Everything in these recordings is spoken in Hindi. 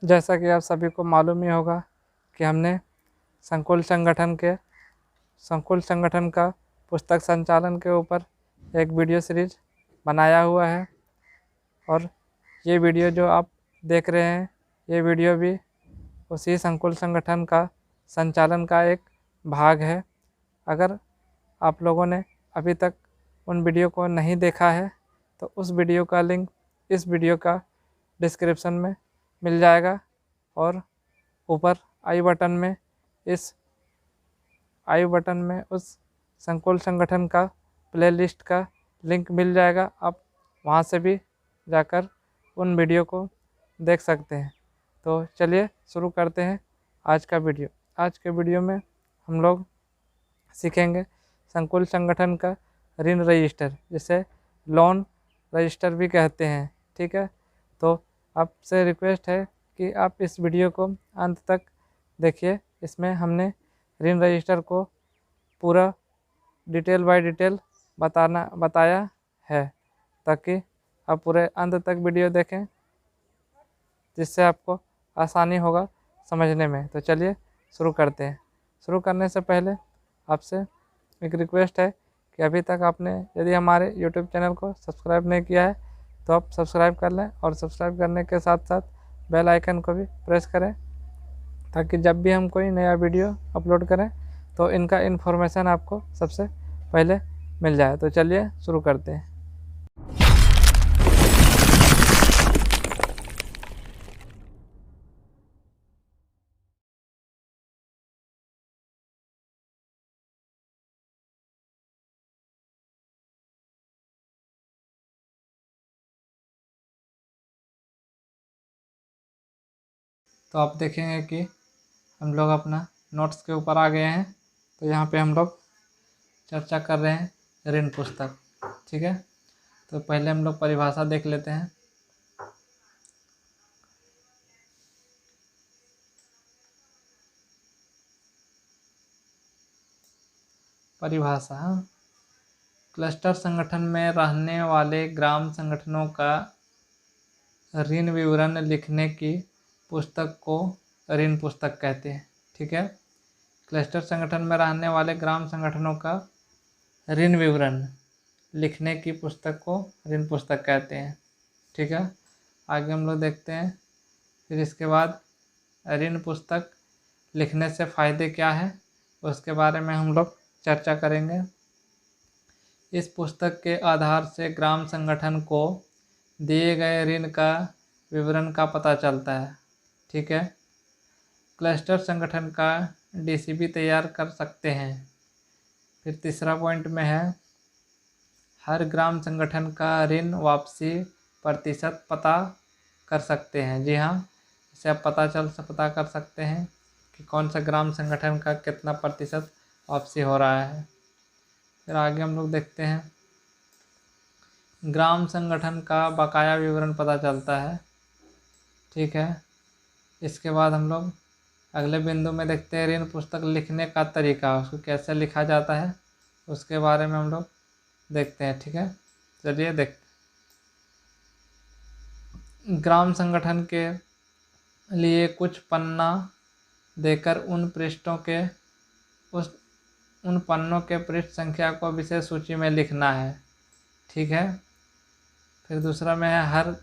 जैसा कि आप सभी को मालूम ही होगा कि हमने संकुल संगठन का पुस्तक संचालन के ऊपर एक वीडियो सीरीज बनाया हुआ है। और ये वीडियो जो आप देख रहे हैं, ये वीडियो भी उसी संकुल संगठन का संचालन का एक भाग है। अगर आप लोगों ने अभी तक उन वीडियो को नहीं देखा है तो उस वीडियो का लिंक इस वीडियो का डिस्क्रिप्शन में मिल जाएगा, और ऊपर आई बटन में उस संकुल संगठन का प्लेलिस्ट का लिंक मिल जाएगा। आप वहां से भी जाकर उन वीडियो को देख सकते हैं। तो चलिए शुरू करते हैं आज का वीडियो। आज के वीडियो में हम लोग सीखेंगे संकुल संगठन का ऋण रजिस्टर, जिसे लोन रजिस्टर भी कहते हैं। ठीक है, तो आपसे रिक्वेस्ट है कि आप इस वीडियो को अंत तक देखिए। इसमें हमने ऋण रजिस्टर को पूरा डिटेल बाय डिटेल बताया है, ताकि आप पूरे अंत तक वीडियो देखें, जिससे आपको आसानी होगा समझने में। तो चलिए शुरू करते हैं। शुरू करने से पहले आपसे एक रिक्वेस्ट है कि अभी तक आपने यदि हमारे YouTube चैनल को सब्सक्राइब नहीं किया है तो आप सब्सक्राइब कर लें, और सब्सक्राइब करने के साथ साथ बेल आइकन को भी प्रेस करें, ताकि जब भी हम कोई नया वीडियो अपलोड करें तो इनका इन्फॉर्मेशन आपको सबसे पहले मिल जाए। तो चलिए शुरू करते हैं। तो आप देखेंगे कि हम लोग अपना नोट्स के ऊपर आ गए हैं। तो यहाँ पे हम लोग चर्चा कर रहे हैं ऋण पुस्तक। ठीक है, तो पहले हम लोग परिभाषा देख लेते हैं। परिभाषा: क्लस्टर संगठन में रहने वाले ग्राम संगठनों का ऋण विवरण लिखने की पुस्तक को ऋण पुस्तक कहते हैं। ठीक है, क्लस्टर संगठन में रहने वाले ग्राम संगठनों का ऋण विवरण लिखने की पुस्तक को ऋण पुस्तक कहते हैं। ठीक है, आगे हम लोग देखते हैं। फिर इसके बाद ऋण पुस्तक लिखने से फ़ायदे क्या है उसके बारे में हम लोग चर्चा करेंगे। इस पुस्तक के आधार से ग्राम संगठन को दिए गए ऋण का विवरण का पता चलता है। ठीक है, क्लस्टर संगठन का डीसीबी तैयार कर सकते हैं। फिर तीसरा पॉइंट में है, हर ग्राम संगठन का ऋण वापसी प्रतिशत पता कर सकते हैं। जी हाँ, इसे आप पता कर सकते हैं कि कौन सा ग्राम संगठन का कितना प्रतिशत वापसी हो रहा है। फिर आगे हम लोग देखते हैं, ग्राम संगठन का बकाया विवरण पता चलता है। ठीक है, इसके बाद हम लोग अगले बिंदु में देखते हैं ऋण पुस्तक लिखने का तरीका, उसको कैसे लिखा जाता है उसके बारे में हम लोग देखते हैं। ठीक है, चलिए देखते हैं। ग्राम संगठन के लिए कुछ पन्ना देकर उन पन्नों के पृष्ठ संख्या को विशेष सूची में लिखना है। ठीक है, फिर दूसरा में है, हर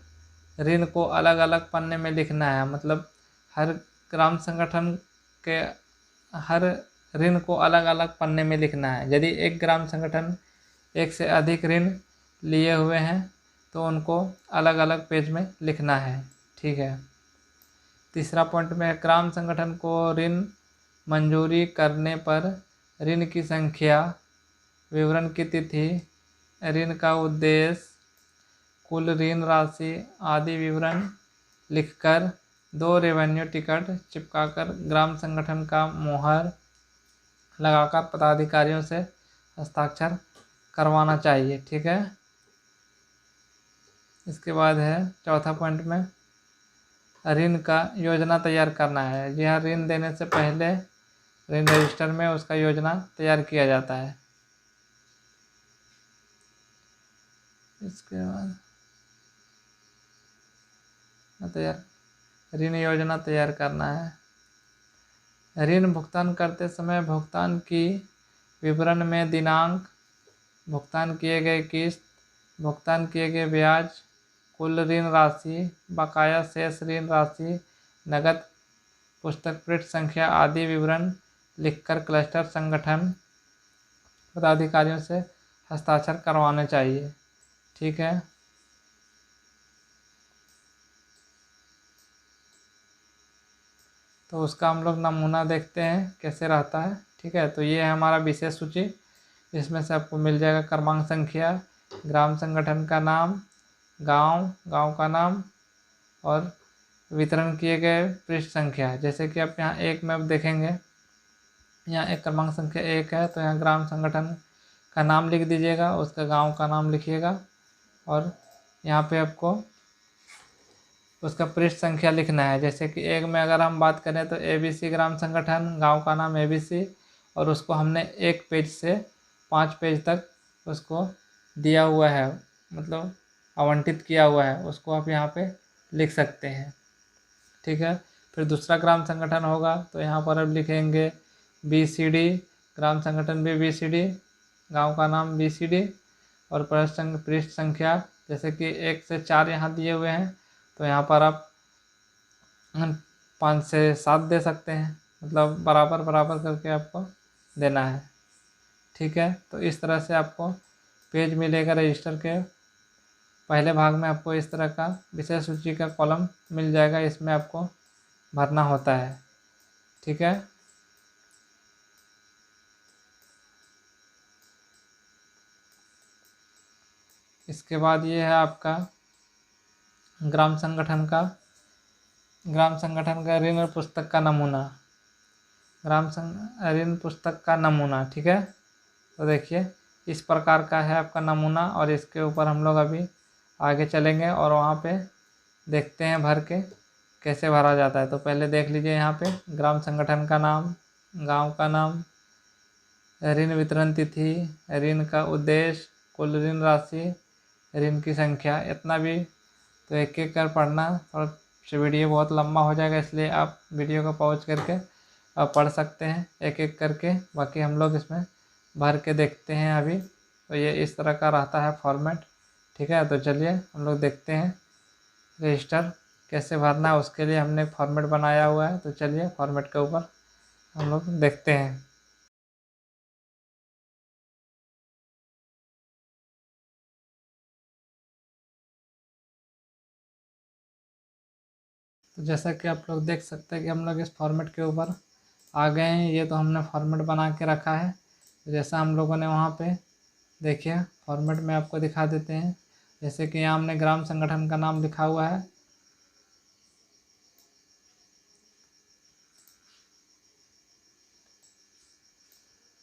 ऋण को अलग अलग पन्ने में लिखना है। मतलब हर ग्राम संगठन के हर ऋण को अलग अलग पन्ने में लिखना है। यदि एक ग्राम संगठन एक से अधिक ऋण लिए हुए हैं तो उनको अलग अलग पेज में लिखना है। ठीक है, तीसरा पॉइंट में, ग्राम संगठन को ऋण मंजूरी करने पर ऋण की संख्या, विवरण की तिथि, ऋण का उद्देश्य, कुल ऋण राशि आदि विवरण लिखकर 2 रेवेन्यू टिकट चिपकाकर ग्राम संगठन का मोहर लगाकर पदाधिकारियों से हस्ताक्षर करवाना चाहिए। ठीक है, इसके बाद है चौथा पॉइंट में, ऋण का योजना तैयार करना है। जी हाँ, ऋण देने से पहले ऋण रजिस्टर में उसका योजना तैयार किया जाता है। इसके बाद तैयार ऋण योजना तैयार करना है। ऋण भुगतान करते समय भुगतान की विवरण में दिनांक, भुगतान किए गए किस्त, भुगतान किए गए ब्याज, कुल ऋण राशि, बकाया शेष ऋण राशि, नकद पुस्तक पृष्ठ संख्या आदि विवरण लिखकर क्लस्टर संगठन पदाधिकारियों से हस्ताक्षर करवाने चाहिए। ठीक है, तो उसका हम लोग नमूना देखते हैं कैसे रहता है। ठीक है, तो ये है हमारा विशेष सूची। इसमें से आपको मिल जाएगा क्रमांक संख्या, ग्राम संगठन का नाम, गांव का नाम और वितरण किए गए पृष्ठ संख्या। जैसे कि आप यहाँ एक में अब देखेंगे, यहाँ एक क्रमांक संख्या 1 है, तो यहाँ ग्राम संगठन का नाम लिख दीजिएगा, उसका गांव का नाम लिखिएगा और यहाँ पे आपको उसका पृष्ठ संख्या लिखना है। जैसे कि एक में अगर हम बात करें तो ABC ग्राम संगठन, गांव का नाम ABC, और उसको हमने 1 पेज से 5 पेज तक उसको दिया हुआ है, मतलब आवंटित किया हुआ है, उसको आप यहाँ पे लिख सकते हैं। ठीक है, फिर दूसरा ग्राम संगठन होगा तो यहाँ पर अब लिखेंगे BCD, ग्राम संगठन भी BCD, गांव का नाम BCD और पृष्ठ संख्या जैसे कि 1 से 4 यहाँ दिए हुए हैं, तो यहाँ पर आप 5 से 7 दे सकते हैं, मतलब बराबर बराबर करके आपको देना है। ठीक है, तो इस तरह से आपको पेज मिलेगा। रजिस्टर के पहले भाग में आपको इस तरह का विषय सूची का कॉलम मिल जाएगा, इसमें आपको भरना होता है। ठीक है, इसके बाद ये है आपका ग्राम संगठन का ऋण पुस्तक का नमूना, ऋण पुस्तक का नमूना। ठीक है, तो देखिए इस प्रकार का है आपका नमूना और इसके ऊपर हम लोग अभी आगे चलेंगे और वहाँ पे देखते हैं भर के कैसे भरा जाता है। तो पहले देख लीजिए यहाँ पे ग्राम संगठन का नाम, गांव का नाम, ऋण वितरण तिथि, ऋण का उद्देश्य, कुल ऋण राशि, ऋण की संख्या, इतना भी तो एक एक कर पढ़ना और वीडियो बहुत लंबा हो जाएगा, इसलिए आप वीडियो को पॉज करके आप पढ़ सकते हैं एक एक करके। बाकी हम लोग इसमें भर के देखते हैं अभी। तो ये इस तरह का रहता है फॉर्मेट। ठीक है, तो चलिए हम लोग देखते हैं रजिस्टर कैसे भरना है, उसके लिए हमने फॉर्मेट बनाया हुआ है। तो चलिए फॉर्मेट के ऊपर हम लोग देखते हैं। तो जैसा कि आप लोग देख सकते हैं कि हम लोग इस फॉर्मेट के ऊपर आ गए हैं। ये तो हमने फॉर्मेट बना के रखा है, जैसा हम लोगों ने वहाँ पे देखिए फॉर्मेट में आपको दिखा देते हैं। जैसे कि यहाँ हमने ग्राम संगठन का नाम लिखा हुआ है,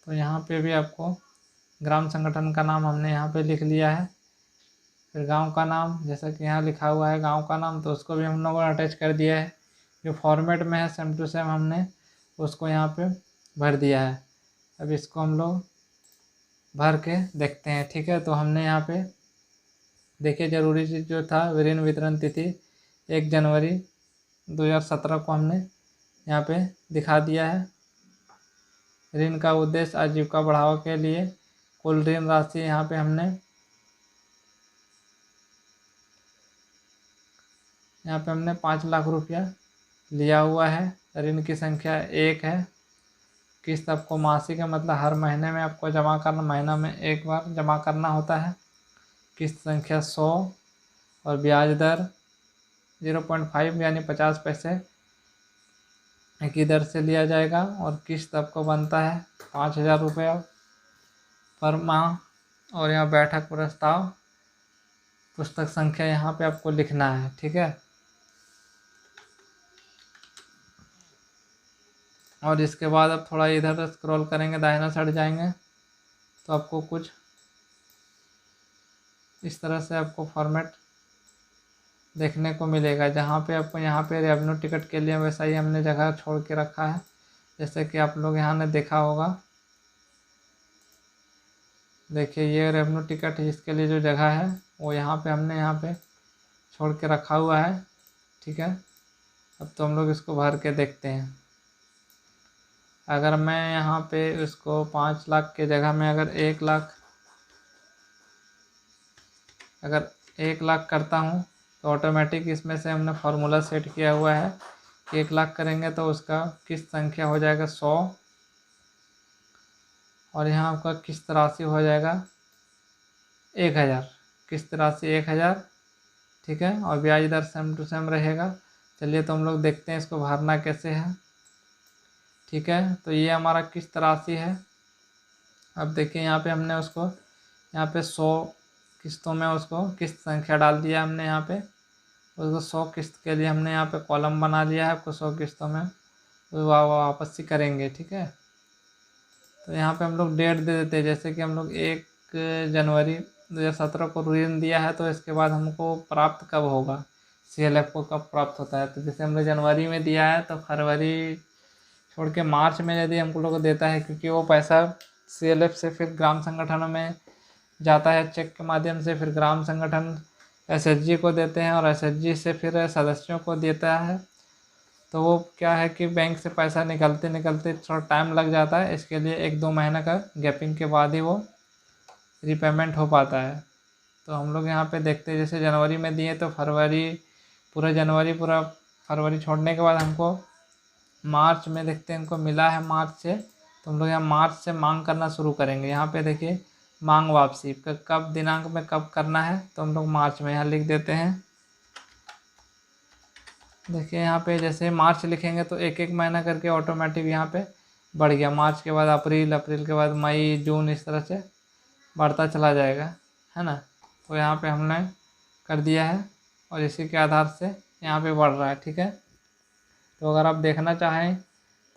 तो यहाँ पे भी आपको ग्राम संगठन का नाम हमने यहाँ पे लिख लिया है। फिर गांव का नाम, जैसा कि यहाँ लिखा हुआ है गांव का नाम, तो उसको भी हम लोगों ने अटैच कर दिया है। जो फॉर्मेट में है सेम टू सेम हमने उसको यहाँ पे भर दिया है। अब इसको हम लोग भर के देखते हैं। ठीक है, तो हमने यहाँ पे देखिए जरूरी चीज़ जो था ऋण वितरण तिथि 1 जनवरी 2017 को हमने यहाँ पे दिखा दिया है। ऋण का उद्देश्य आजीविका बढ़ावा के लिए, कुल ऋण राशि यहाँ पे हमने 5 लाख रुपया लिया हुआ है। ऋण की संख्या 1 है। किस्त आपको मासिक है, मतलब हर महीने में आपको जमा करना, महीना में एक बार जमा करना होता है। किस्त संख्या 100 और ब्याज दर 0.5 यानी 50 पैसे की दर से लिया जाएगा। और किस्त आपको बनता है 5,000 रुपये पर माह। और यहाँ बैठक प्रस्ताव पुस्तक संख्या यहाँ पे आपको लिखना है। ठीक है, और इसके बाद आप थोड़ा इधर स्क्रॉल करेंगे, दाहिना साइड जाएंगे तो आपको कुछ इस तरह से आपको फॉर्मेट देखने को मिलेगा, जहाँ पे आपको यहाँ पे रेवेन्यू टिकट के लिए वैसा ही हमने जगह छोड़ के रखा है। जैसे कि आप लोग यहाँ ने देखा होगा, देखिए ये रेवेन्यू टिकट इसके लिए जो जगह है वो यहाँ पे हमने यहाँ पे छोड़ के रखा हुआ है। ठीक है, अब तो हम लोग इसको भर के देखते हैं। अगर मैं यहाँ पे इसको 5 लाख के जगह में अगर 1 लाख करता हूँ तो ऑटोमेटिक इसमें से हमने फार्मूला सेट किया हुआ है कि 1 लाख करेंगे तो उसका किस्त संख्या हो जाएगा 100, और यहाँ आपका किस्त राशि हो जाएगा 1000, किस्त राशि 1000, ठीक है। और ब्याज दर सेम टू सेम रहेगा। चलिए तो हम लोग देखते हैं इसको भरना कैसे है, ठीक है। तो ये हमारा किस्त राशि है। अब देखिए यहाँ पे हमने उसको यहाँ पे 100 किस्तों में उसको किस्त संख्या डाल दिया हमने यहाँ पे। उसको 100 किस्त के लिए हमने यहाँ पे कॉलम बना लिया है। आपको 100 किस्तों में तो वापस ही करेंगे, ठीक है। तो यहाँ पे हम लोग डेट दे देते हैं, जैसे कि हम लोग 1 जनवरी 2017 को ऋण दिया है, तो इसके बाद हमको प्राप्त कब होगा, CLF को कब प्राप्त होता है। तो जैसे हमने जनवरी में दिया है तो फरवरी छोड़ के मार्च में यदि हमको लोग देता है, क्योंकि वो पैसा CLF से फिर ग्राम संगठनों में जाता है चेक के माध्यम से, फिर ग्राम संगठन SHG को देते हैं और SHG से फिर सदस्यों को देता है। तो वो क्या है कि बैंक से पैसा निकलते निकलते थोड़ा टाइम लग जाता है, इसके लिए 1-2 महीने का गैपिंग के बाद ही वो रिपेमेंट हो पाता है। तो हम लोग यहाँ पे देखते हैं, जैसे जनवरी में दिए तो पूरा फरवरी छोड़ने के बाद हमको मार्च में देखते हैं इनको मिला है मार्च से, तो हम लोग यहाँ मार्च से मांग करना शुरू करेंगे। यहाँ पे देखिए मांग वापसी कब दिनांक में कब करना है, तो हम लोग मार्च में यहाँ लिख देते हैं। देखिए यहाँ पे जैसे मार्च लिखेंगे तो 1-1 महीना करके ऑटोमेटिक यहाँ पे बढ़ गया। मार्च के बाद अप्रैल, अप्रैल के बाद मई, जून, इस तरह से बढ़ता चला जाएगा, है ना। तो यहाँ पे हमने कर दिया है और इसी के आधार से यहाँ पे बढ़ रहा है, ठीक है। तो अगर आप देखना चाहें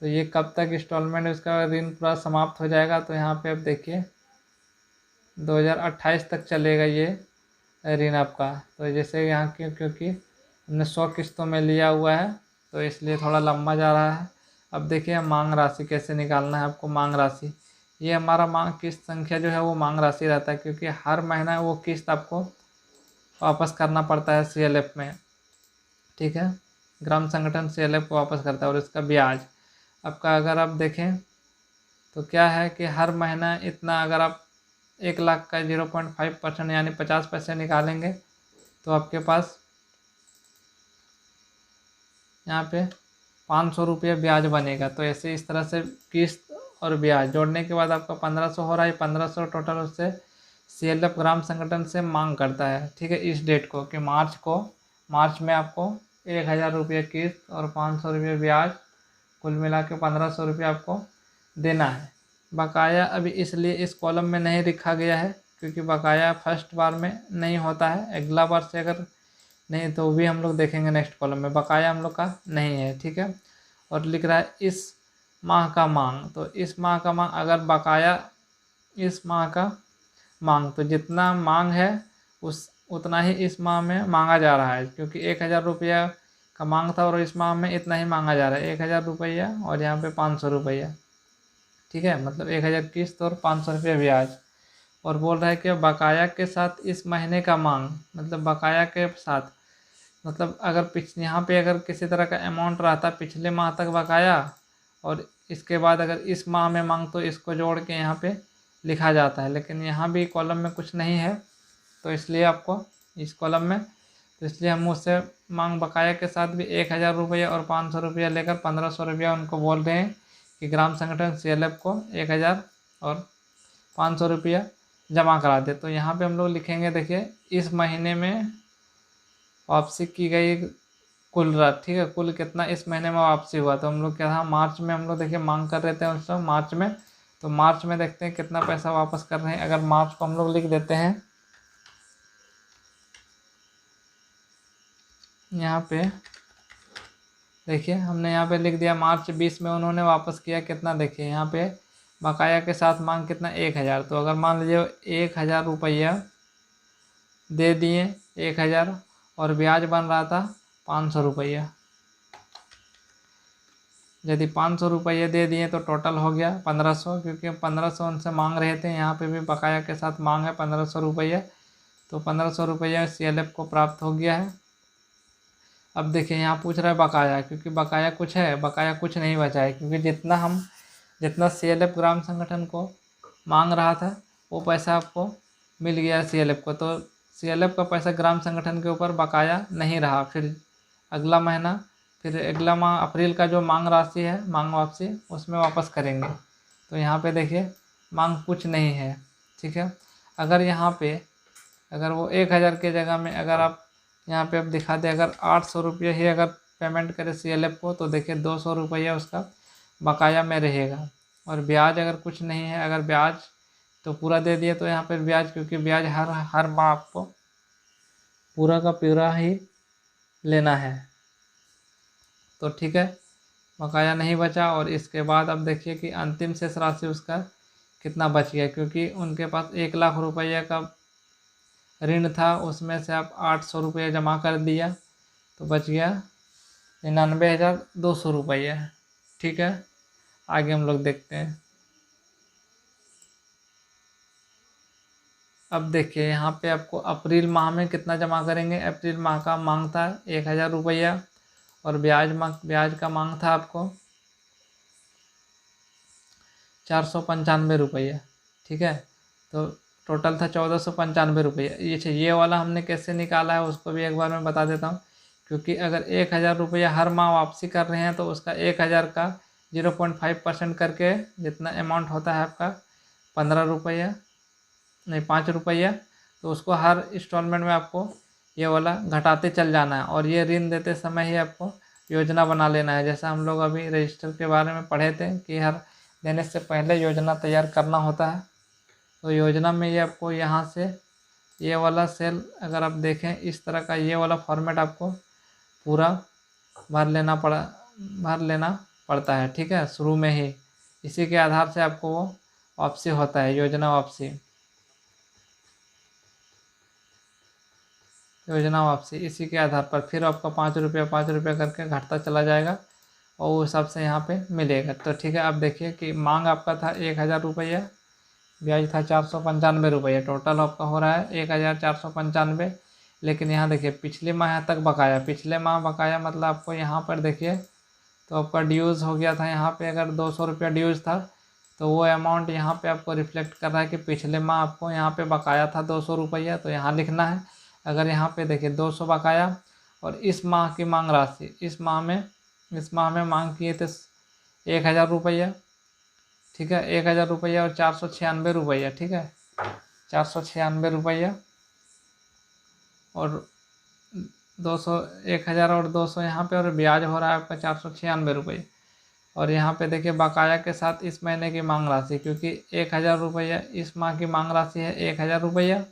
तो ये कब तक इंस्टॉलमेंट उसका ऋण पूरा समाप्त हो जाएगा, तो यहाँ पे आप देखिए 2028 तक चलेगा ये ऋण आपका। तो जैसे यहाँ क्योंकि हमने 100 किस्तों में लिया हुआ है तो इसलिए थोड़ा लंबा जा रहा है। अब देखिए मांग राशि कैसे निकालना है आपको। मांग राशि, ये हमारा मांग किस्त संख्या जो है वो मांग राशि रहता है, क्योंकि हर महीना वो किस्त आपको वापस करना पड़ता है CLF में, ठीक है। ग्राम संगठन CLF को वापस करता है। और इसका ब्याज आपका अगर आप देखें तो क्या है कि हर महीना इतना, अगर आप 1 लाख का 0.5% यानी 50 पैसे निकालेंगे तो आपके पास यहाँ पे 500 रुपये ब्याज बनेगा। तो ऐसे इस तरह से किस्त और ब्याज जोड़ने के बाद आपका 1500 हो रहा है। 1500 टोटल उससे CLF ग्राम संगठन से मांग करता है, ठीक है। इस डेट को कि मार्च में आपको 1000 रुपये किस्त और 500 रुपये ब्याज, कुल मिला के 1500 रुपये आपको देना है। बकाया अभी इसलिए इस कॉलम में नहीं लिखा गया है क्योंकि बकाया फर्स्ट बार में नहीं होता है। अगला बार से अगर नहीं तो भी हम लोग देखेंगे नेक्स्ट कॉलम में। बकाया हम लोग का नहीं है, ठीक है। और लिख रहा है इस माह का मांग, तो इस माह का मांग, अगर बकाया इस माह का मांग, तो जितना मांग है उतना ही इस माह में मांगा जा रहा है, क्योंकि 1000 रुपया का मांग था और इस माह में इतना ही मांगा जा रहा है, 1000 रुपया और यहाँ पे 500 रुपया, ठीक है। मतलब 1000 किस्त और 500 रुपये ब्याज। और बोल रहा है कि बकाया के साथ इस महीने का मांग, मतलब बकाया के साथ, मतलब अगर यहाँ पे अगर किसी तरह का अमाउंट रहता पिछले माह तक बकाया और इसके बाद अगर इस माह में मांग, तो इसको जोड़ के यहाँ पे लिखा जाता है। लेकिन यहाँ भी कॉलम में कुछ नहीं है, तो इसलिए आपको इस कॉलम में, तो इसलिए हम उससे मांग बकाया के साथ भी 1000 रुपया और 500 रुपया लेकर 1500 रुपया उनको बोल रहे हैं कि ग्राम संगठन CLF को 1000 और 500 रुपया जमा करा दे। तो यहाँ पे हम लोग लिखेंगे, देखिए इस महीने में वापसी की गई कुल राशि, ठीक है। कुल कितना इस महीने में वापसी हुआ, तो हम लोग क्या था मार्च में हम लोग देखिए मांग कर रहे थे उस समय मार्च में, तो मार्च में देखते हैं कितना पैसा वापस कर रहे हैं। अगर मार्च को हम लोग लिख देते हैं यहाँ पे, देखिए हमने यहाँ पे लिख दिया मार्च 20 में उन्होंने वापस किया कितना, देखिए यहाँ पे बकाया के साथ मांग कितना 1000। तो अगर मान लीजिए 1000 रुपया दे दिए 1000 और ब्याज बन रहा था 500 रुपया, यदि 500 रुपये दे दिए तो टोटल हो गया 1500, क्योंकि 1500 उनसे मांग रहे थे। यहाँ पे भी बकाया के साथ मांग है 1500 रुपये, तो 1500 रुपये CLF को प्राप्त हो गया है। अब देखिए यहाँ पूछ रहा है बकाया, क्योंकि बकाया कुछ है, बकाया कुछ नहीं बचा है, क्योंकि जितना CLF ग्राम संगठन को मांग रहा था वो पैसा आपको मिल गया CLF को, तो CLF का पैसा ग्राम संगठन के ऊपर बकाया नहीं रहा। फिर अगला महीना, फिर अगला माह अप्रैल का जो मांग राशि है, मांग वापसी, उसमें वापस करेंगे। तो यहाँ पे देखिए मांग कुछ नहीं है, ठीक है। अगर यहाँ पे अगर वो 1000 के जगह में अगर आप यहाँ पे अब दिखा दें, अगर 800 रुपये ही अगर पेमेंट करे CLF को, तो देखिए 200 रुपया उसका बकाया में रहेगा। और ब्याज अगर कुछ नहीं है, अगर ब्याज तो पूरा दे दिए, तो यहाँ पर ब्याज, क्योंकि ब्याज हर माह आपको पूरा का पूरा ही लेना है, तो ठीक है, बकाया नहीं बचा। और इसके बाद अब देखिए कि अंतिम शेष राशि उसका कितना बच गया, क्योंकि उनके पास 1 लाख रुपये का ऋण था, उसमें से आप 800 रुपये जमा कर दिया, तो बच गया 99,200 रुपये, ठीक है। आगे हम लोग देखते हैं। अब देखिए यहाँ पे आपको अप्रैल माह में कितना जमा करेंगे। अप्रैल माह का मांग था 1000 रुपया, और ब्याज का मांग था आपको 495 रुपये, ठीक है। तो टोटल था 1495 रुपये। ये वाला हमने कैसे निकाला है उसको भी एक बार मैं बता देता हूँ, क्योंकि अगर 1000 रुपया हर माह वापसी कर रहे हैं, तो उसका 1000 का 0.5% करके जितना अमाउंट होता है आपका 15 रुपया, नहीं 5 रुपया, तो उसको हर इंस्टॉलमेंट में आपको ये वाला घटाते चल जाना है। और ये ऋण देते समय ही आपको योजना बना लेना है, जैसा हम लोग अभी रजिस्टर के बारे में पढ़े थे कि हर देने से पहले योजना तैयार करना होता है। तो योजना में ये आपको यहाँ से ये वाला सेल अगर आप देखें, इस तरह का ये वाला फॉर्मेट आपको पूरा भर लेना पड़ता है, ठीक है, शुरू में ही। इसी के आधार से आपको वो वापसी होता है, योजना वापसी इसी के आधार पर फिर आपका 5 रुपया करके घटता चला जाएगा, और उस हिसाब से यहाँ पे मिलेगा। तो ठीक है, अब देखिए कि मांग आपका था 1000 रुपया, ब्याज था 495 रुपये, टोटल आपका हो रहा है 1495। लेकिन यहाँ देखिए पिछले माह तक बकाया, पिछले माह बकाया मतलब आपको यहाँ पर देखिए, तो आपका ड्यूज़ हो गया था, यहाँ पे अगर 200 रुपया ड्यूज़ था, तो वो अमाउंट यहाँ पे आपको रिफ्लेक्ट कर रहा है कि पिछले माह आपको यहाँ पे बकाया था 200 रुपया, तो यहाँ लिखना है। अगर यहाँ पे देखिए 200 बकाया, और इस माह की मांग राशि, इस माह में मांग किए थे 1000 रुपया, ठीक है, 1000 रुपया और 496 रुपया, ठीक है, 496 रुपया और 200, 1000 और 200 यहाँ पे, और ब्याज हो रहा है आपका 496 रुपये। और यहाँ पे देखिए बकाया के साथ इस महीने की मांग राशि, क्योंकि 1000 रुपया इस माह की मांग राशि है 1000 रुपया,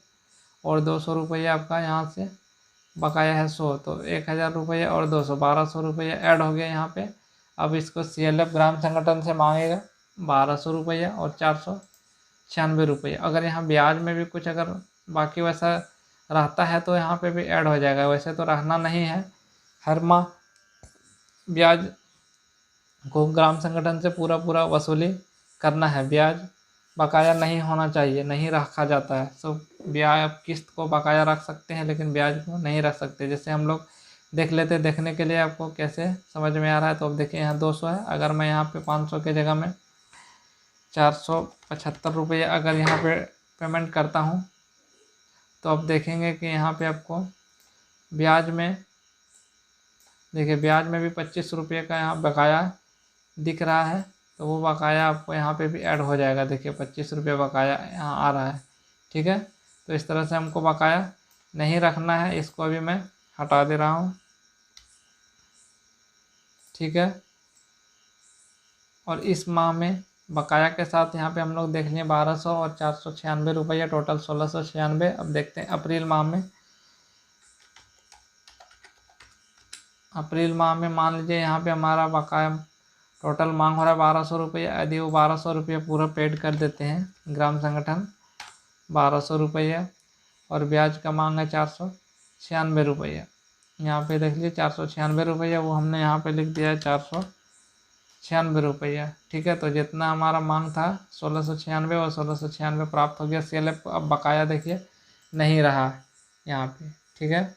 और 200 रुपया आपका यहाँ से बकाया है 100, तो 1000 रुपया और 200, 1200 रुपया ऐड हो गया यहाँ पे। अब इसको CLF ग्राम संगठन से मांगेगा 1200 रुपया और 496 रुपये। अगर यहाँ ब्याज में भी कुछ अगर बाकी वैसा रहता है तो यहाँ पे भी ऐड हो जाएगा, वैसे तो रहना नहीं है। हर माह ब्याज को ग्राम संगठन से पूरा वसूली करना है, ब्याज बकाया नहीं होना चाहिए, नहीं रखा जाता है। सो ब्याज किस्त को बकाया रख सकते हैं, लेकिन ब्याज को नहीं रख सकते। जैसे हम लोग देख लेते, देखने के लिए आपको कैसे समझ में आ रहा है। तो अब देखिए यहाँ 200 है, अगर मैं यहाँ पे 500 के जगह में 475 रुपये अगर यहाँ पे पेमेंट करता हूँ, तो अब देखेंगे कि यहाँ पे आपको ब्याज में देखिए, ब्याज में भी 25 रुपये का यहाँ बकाया दिख रहा है, तो वो बकाया आपको यहाँ पे भी ऐड हो जाएगा। देखिए 25 रुपये बकाया यहाँ आ रहा है, ठीक है। तो इस तरह से हमको बकाया नहीं रखना है, इसको अभी मैं हटा दे रहा हूँ, ठीक है। और इस माह में बकाया के साथ यहाँ पे हम लोग देख लिए 1200 और 496 रुपये, टोटल 1696। अब देखते हैं अप्रैल माह में मान लीजिए यहाँ पे हमारा बकाया टोटल मांग हो रहा है 1200 रुपये। यदि वो 1200 रुपये पूरा पेड कर देते हैं ग्राम संगठन 1200 रुपये, और ब्याज का मांग है 496 रुपये। यहाँ पे देख लीजिए 496 रुपये, वो हमने यहाँ पे लिख दिया है 496 रुपये, ठीक है। तो जितना हमारा मांग था 1696 और 1696 प्राप्त हो गया CLF को। अब बकाया देखिए नहीं रहा यहाँ पे, ठीक है।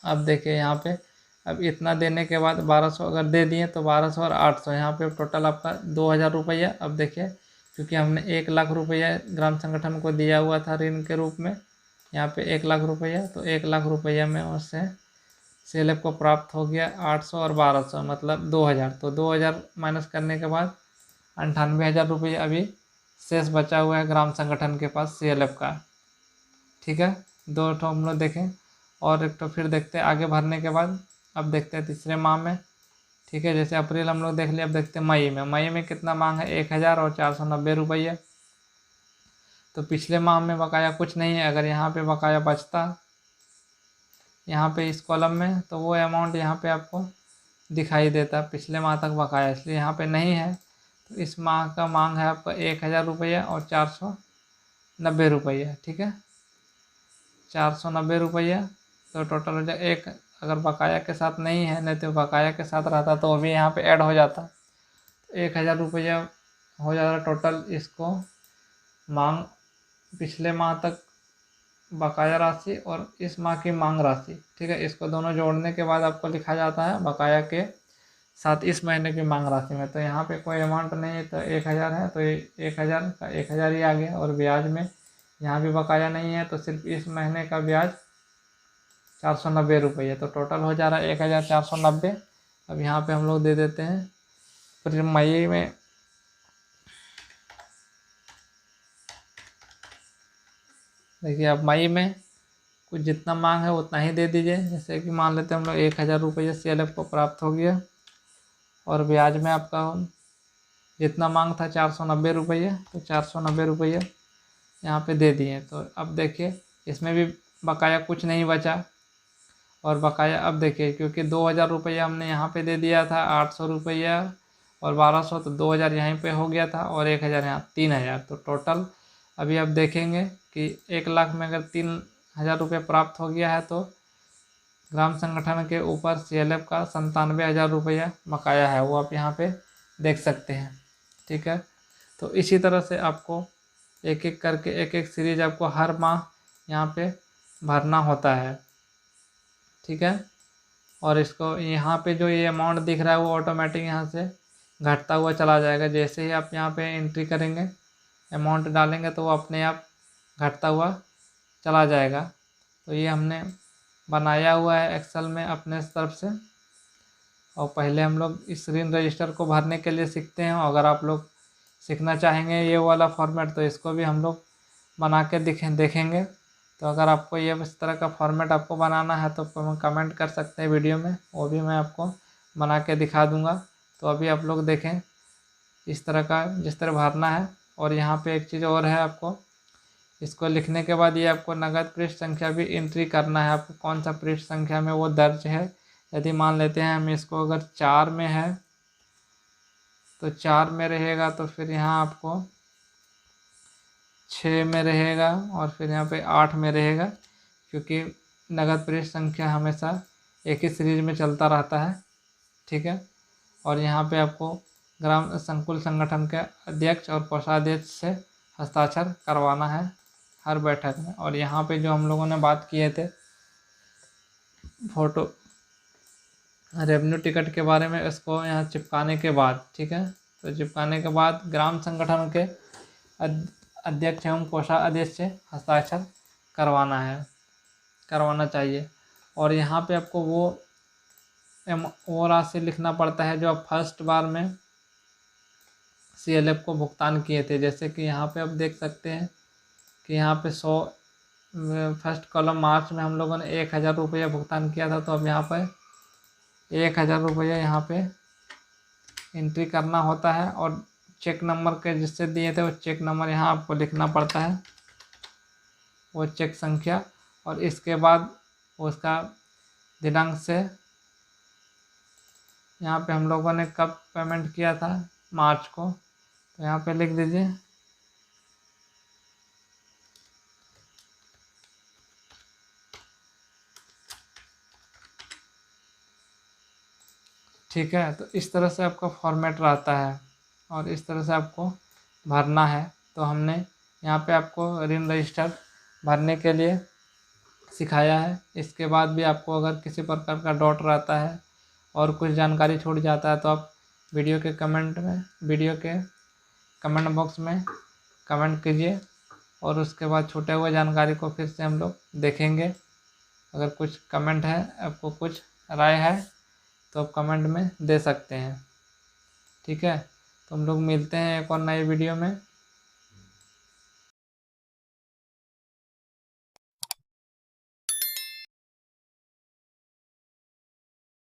अब देखिए यहाँ पे अब इतना देने के बाद 1200 अगर दे दिए तो 1200 और 800 यहाँ पे टोटल आपका 2000 रुपया। अब देखिए क्योंकि हमने 1 लाख रुपया ग्राम संगठन को दिया हुआ था ऋण के रूप में, यहाँ पे 1 लाख रुपया, तो 1 लाख रुपया में उससे CLF को प्राप्त हो गया 800 और 1200 मतलब 2000। तो 2000 माइनस करने के बाद 98,000 रुपये अभी शेष बचा हुआ है ग्राम संगठन के पास CLF का। ठीक है, दो तो हम लोग देखें और एक तो फिर देखते हैं आगे भरने के बाद। अब देखते हैं तीसरे माह में। ठीक है, जैसे अप्रैल हम लोग देख लिया, अब देखते हैं मई में। मई में कितना मांग है, 1000 और 490 रुपये। तो पिछले माह में बकाया कुछ नहीं है। अगर यहाँ पे बकाया बचता यहाँ पे इस कॉलम में, तो वो अमाउंट यहाँ पे आपको दिखाई देता पिछले माह तक बकाया, इसलिए यहाँ पे नहीं है। तो इस माह का मांग है आपका 1000 रुपया और 490 रुपये। ठीक है, 490 रुपया, तो टोटल हो जाए एक। अगर बकाया के साथ नहीं है, नहीं तो बकाया के साथ रहता तो अभी यहाँ पे ऐड हो जाता। तो 1000 रुपया हो जाता टोटल इसको मांग, पिछले माह तक बकाया राशि और इस माह की मांग राशि। ठीक है, इसको दोनों जोड़ने के बाद आपको लिखा जाता है बकाया के साथ इस महीने की मांग राशि में। तो यहाँ पे कोई अमाउंट नहीं है, तो 1000 है, तो 1000 का 1000 ही आ गया। और ब्याज में यहाँ भी बकाया नहीं है, तो सिर्फ इस महीने का ब्याज 490 रुपये। तो टोटल हो जा रहा है 1490। अब यहाँ पे हम लोग दे देते हैं फिर मई में। देखिए अब मई में कुछ जितना मांग है उतना ही दे दीजिए। जैसे कि मान लेते हैं हम लोग 1000 रुपये CLF को प्राप्त हो गया, और ब्याज में आपका जितना मांग था 490 रुपये, तो 490 रुपये यहाँ पे दे दिए। तो अब देखिए इसमें भी बकाया कुछ नहीं बचा। और बकाया अब देखिए, क्योंकि 2000 रुपया हमने यहाँ पे दे दिया था, 800 रुपया और 1200, तो 2000 यहीं पे हो गया था और 1000 यहाँ, 3000। तो टोटल अभी आप देखेंगे कि 1 लाख में अगर 3000 रुपये प्राप्त हो गया है, तो ग्राम संगठन के ऊपर CLF का 97,000 रुपया बकाया है, वो आप यहाँ पे देख सकते हैं। ठीक है, तो इसी तरह से आपको एक एक करके एक एक सीरीज आपको हर माह यहाँ पे भरना होता है। ठीक है, और इसको यहाँ पे जो ये अमाउंट दिख रहा है वो ऑटोमेटिक यहाँ से घटता हुआ चला जाएगा। जैसे ही आप यहाँ पे एंट्री करेंगे, अमाउंट डालेंगे, तो वो अपने आप घटता हुआ चला जाएगा। तो ये हमने बनाया हुआ है एक्सेल में अपने तरफ से। और पहले हम लोग इस ऋण रजिस्टर को भरने के लिए सीखते हैं। अगर आप लोग सीखना चाहेंगे ये वाला फॉर्मेट, तो इसको भी हम लोग बना के देखेंगे। तो अगर आपको ये इस तरह का फॉर्मेट आपको बनाना है, तो कमेंट कर सकते हैं वीडियो में, वो भी मैं आपको बना के दिखा दूंगा। तो अभी आप लोग देखें इस तरह का जिस तरह भरना है। और यहाँ पे एक चीज़ और है, आपको इसको लिखने के बाद ये आपको नगद पृष्ठ संख्या भी एंट्री करना है। आपको कौन सा पृष्ठ संख्या में वो दर्ज है। यदि मान लेते हैं हम इसको अगर 4 में है, तो 4 में रहेगा, तो फिर यहाँ आपको 6 में रहेगा, और फिर यहाँ पे 8 में रहेगा, क्योंकि नगद पृष्ठ संख्या हमेशा एक ही सीरीज में चलता रहता है। ठीक है, और यहाँ पे आपको ग्राम संकुल संगठन के अध्यक्ष और कोषाध्यक्ष से हस्ताक्षर करवाना है हर बैठक में। और यहाँ पे जो हम लोगों ने बात किए थे फोटो रेवेन्यू टिकट के बारे में, इसको यहाँ चिपकाने के बाद, ठीक है, तो चिपकाने के बाद ग्राम संगठन के अध्यक्ष एवं कोषाध्यक्ष से हस्ताक्षर करवाना चाहिए। और यहाँ पे आपको वो राशि लिखना पड़ता है जो आप फर्स्ट बार में CLF को भुगतान किए थे। जैसे कि यहाँ पे आप देख सकते हैं कि यहाँ पे फर्स्ट कॉलम मार्च में हम लोगों ने 1000 रुपया भुगतान किया था। तो अब यहाँ पर 1000 रुपया यहाँ पे एंट्री करना होता है। और चेक नंबर के जिससे दिए थे वो चेक नंबर यहाँ आपको लिखना पड़ता है, वो चेक संख्या। और इसके बाद उसका दिनांक से यहाँ पे हम लोगों ने कब पेमेंट किया था, मार्च को, तो यहाँ पे लिख दीजिए। ठीक है, तो इस तरह से आपका फॉर्मेट रहता है और इस तरह से आपको भरना है। तो हमने यहाँ पे आपको ऋण रजिस्टर भरने के लिए सिखाया है। इसके बाद भी आपको अगर किसी प्रकार का डाउट रहता है और कुछ जानकारी छूट जाता है तो आप वीडियो के कमेंट बॉक्स में कमेंट कीजिए और उसके बाद छूटे हुए जानकारी को फिर से हम लोग देखेंगे। अगर कुछ कमेंट है, आपको कुछ राय है तो आप कमेंट में दे सकते हैं। ठीक है, तो हम लोग मिलते हैं एक और नए वीडियो में।